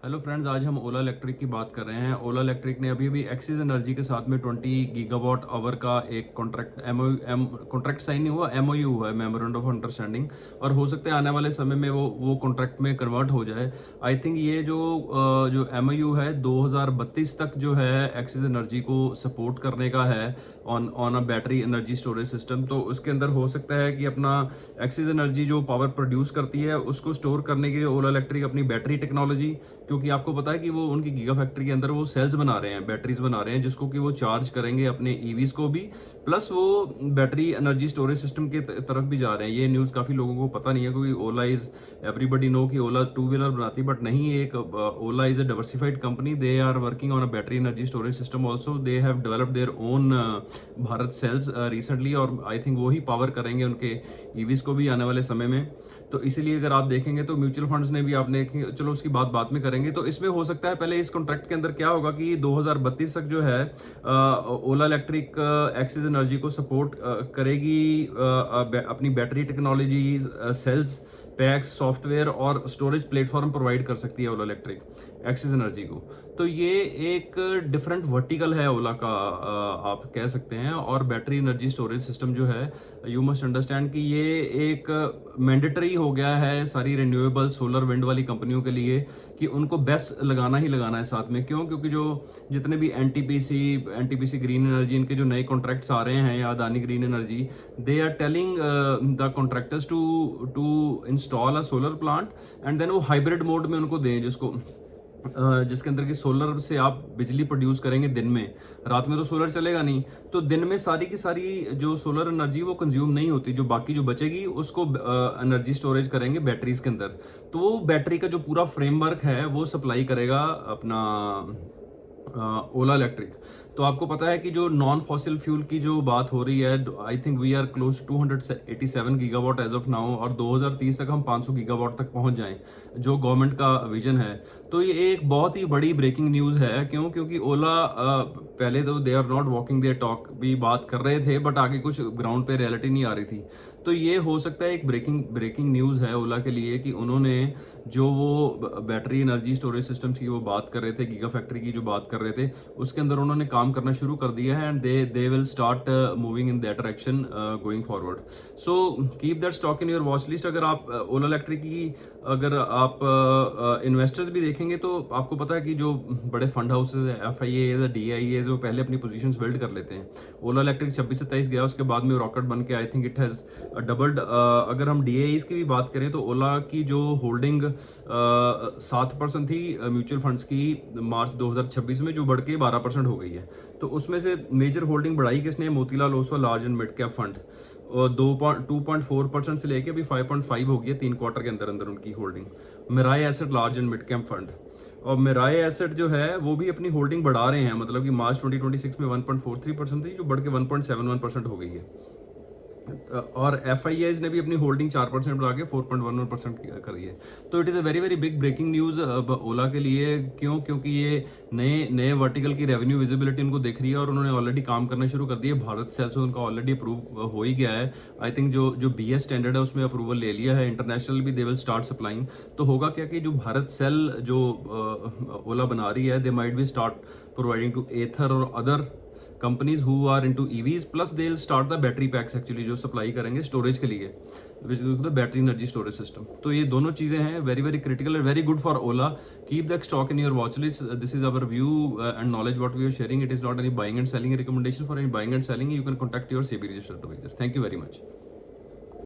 Hello friends, आज हम ओला electric की बात कर रहे हैं। ओला इलेक्ट्रिक ने अभी अभी एक्सिस एनर्जी के साथ में 20 गीगावाट आवर का एक कॉन्ट्रैक्ट साइन नहीं हुआ, एमओयू हुआ है, मेमोरेंडम ऑफ अंडरस्टैंडिंग। और हो सकता है आने वाले समय में वो कॉन्ट्रैक्ट में कन्वर्ट हो जाए। आई थिंक ये जो एमओयू है 2032 तक जो है एक्सिस एनर्जी को सपोर्ट करने का है on a battery energy storage system. तो उसके अंदर हो सकता है कि अपना एक्सिस एनर्जी जो पावर प्रोड्यूस करती है उसको स्टोर करने के लिए ओला इलेक्ट्रिक अपनी बैटरी टेक्नोलॉजी, क्योंकि आपको पता है कि वो उनकी गीगा फैक्ट्री के अंदर वो सेल्स बना रहे हैं, बैटरीज बना रहे हैं जिसको कि वो चार्ज करेंगे अपने ईवीज को भी, प्लस वो बैटरी एनर्जी स्टोरेज सिस्टम के तरफ भी जा रहे हैं। ये न्यूज़ काफ़ी लोगों को पता नहीं है, क्योंकि ओला इज एवरीबडी नो कि ओला टू व्हीलर बनाती है, बट नहीं, एक Ola is a diversified company. They are working on a battery energy storage system also. They have developed their own Bharat cells recently, और आई थिंक वो ही पावर करेंगे उनके EVs को भी आने वाले समय में। तो इसीलिए अगर आप देखेंगे तो म्यूचुअल फंड्स ने भी, आपने, चलो उसकी बात बाद में करेंगे। तो इसमें हो सकता है पहले इस कॉन्ट्रैक्ट के अंदर क्या होगा कि 2032 तक जो है ओला इलेक्ट्रिक एक्सिस एनर्जी को सपोर्ट करेगी अपनी battery technology, cells, packs, software और स्टोरेज प्लेटफॉर्म प्रोवाइड कर सकती है ओला इलेक्ट्रिक एक्सिस एनर्जी को। तो ये एक डिफरेंट वर्टिकल है ओला का, आप कह सकते हैं। और बैटरी एनर्जी स्टोरेज सिस्टम जो है, यू मस्ट अंडरस्टैंड कि ये एक मैंडेटरी हो गया है सारी रिन्यूएबल सोलर विंड वाली कंपनियों के लिए कि उनको बेस्ट लगाना ही लगाना है साथ में। क्यों? क्योंकि जो जितने भी एनटीपीसी ग्रीन एनर्जी, इनके जो नए कॉन्ट्रैक्ट्स आ रहे हैं, या Adani green energy, they are telling the contractors to install a solar plant and then वो हाइब्रिड मोड में उनको दें, जिसके अंदर की सोलर से आप बिजली प्रोड्यूस करेंगे दिन में, रात में तो सोलर चलेगा नहीं। तो दिन में सारी की सारी जो सोलर एनर्जी वो कंज्यूम नहीं होती, जो बाकी जो बचेगी उसको एनर्जी स्टोरेज करेंगे बैटरीज के अंदर। तो वो बैटरी का जो पूरा फ्रेमवर्क है वो सप्लाई करेगा अपना ओला इलेक्ट्रिक। तो आपको पता है कि जो नॉन फॉसिल फ्यूल की जो बात हो रही है, I think we are close to 287 gigawatt as of now, और 2030 तक हम 500 गीगावाट तक पहुंच जाएं, जो गवर्नमेंट का विजन है। तो ये एक बहुत ही बड़ी ब्रेकिंग न्यूज़ है। क्यों? क्योंकि ओला पहले तो they are not walking their talk, भी बात कर रहे थे, बट आगे कुछ ग्राउंड पे रियलिटी नहीं आ रही थी। तो ये हो सकता है एक ब्रेकिंग न्यूज़ है ओला के लिए कि उन्होंने जो वो बैटरी एनर्जी स्टोरेज सिस्टम्स की वो बात कर रहे थे, गीगा फैक्ट्री की जो बात कर रहे थे, उसके अंदर उन्होंने काम करना शुरू कर दिया है। And they will start moving in that direction going forward. So keep that stock in your watch list. अगर आप ओला इलेक्ट्रिक की, अगर आप इन्वेस्टर्स भी देखेंगे तो आपको पता है कि जो बड़े फंड हाउसेज है, FIAs, DIAs, वो पहले अपनी पोजीशंस बिल्ड कर लेते हैं। ओला इलेक्ट्रिक 26 से 23 गया, उसके बाद में रॉकेट बन के I think it has doubled. अगर हम DIAs की भी बात करें तो ओला की जो होल्डिंग 7% थी म्यूचुअल फंड्स की मार्च 2026 में, जो बढ़ के 12% हो गई है। तो उसमें से मेजर होल्डिंग बढ़ाई किसने? Motilal Oswal large and mid cap fund, और 2.4% से लेके अभी 5.5 हो गई है 3 क्वार्टर के अंदर अंदर उनकी holding. Mirae asset large and mid cap fund, और मिराई एसेट जो है वो भी अपनी होल्डिंग बढ़ा रहे हैं, मतलब कि मार्च 2026 में 1.43% थी, जो बढ़ के 1.71% हो गई है। और FIAs ने भी अपनी होल्डिंग 4% बढ़ा के 4.11% कर दी है। तो it is a very very big breaking news Ola के लिए। क्यों? क्योंकि ये नए नए वर्टिकल की रेवेन्यू विजिबिलिटी उनको दिख रही है, और उन्होंने ऑलरेडी काम करना शुरू कर दिया। भारत सेल से उनका ऑलरेडी अप्रूव हो ही गया है। आई थिंक जो BS स्टैंडर्ड है उसमें अप्रूवल ले लिया है। इंटरनेशनल भी दे विल स्टार्ट सप्लाइंग। तो होगा क्या कि जो भारत सेल जो ओला बना रही है, they might be start providing to Ather और other companies who are into EVs, plus they will start the battery packs actually, जो सप्लाई करेंगे स्टोरेज के लिए, बैटरी एनर्जी स्टोरेज सिस्टम। तो ये दोनों चीजें हैं very very critical and very good for Ola. Keep the stock in your watch list. This is our view and knowledge what we are sharing. It is not any buying and selling recommendation. For any buying and selling you can contact your SEBI registered advisor. Thank you very much.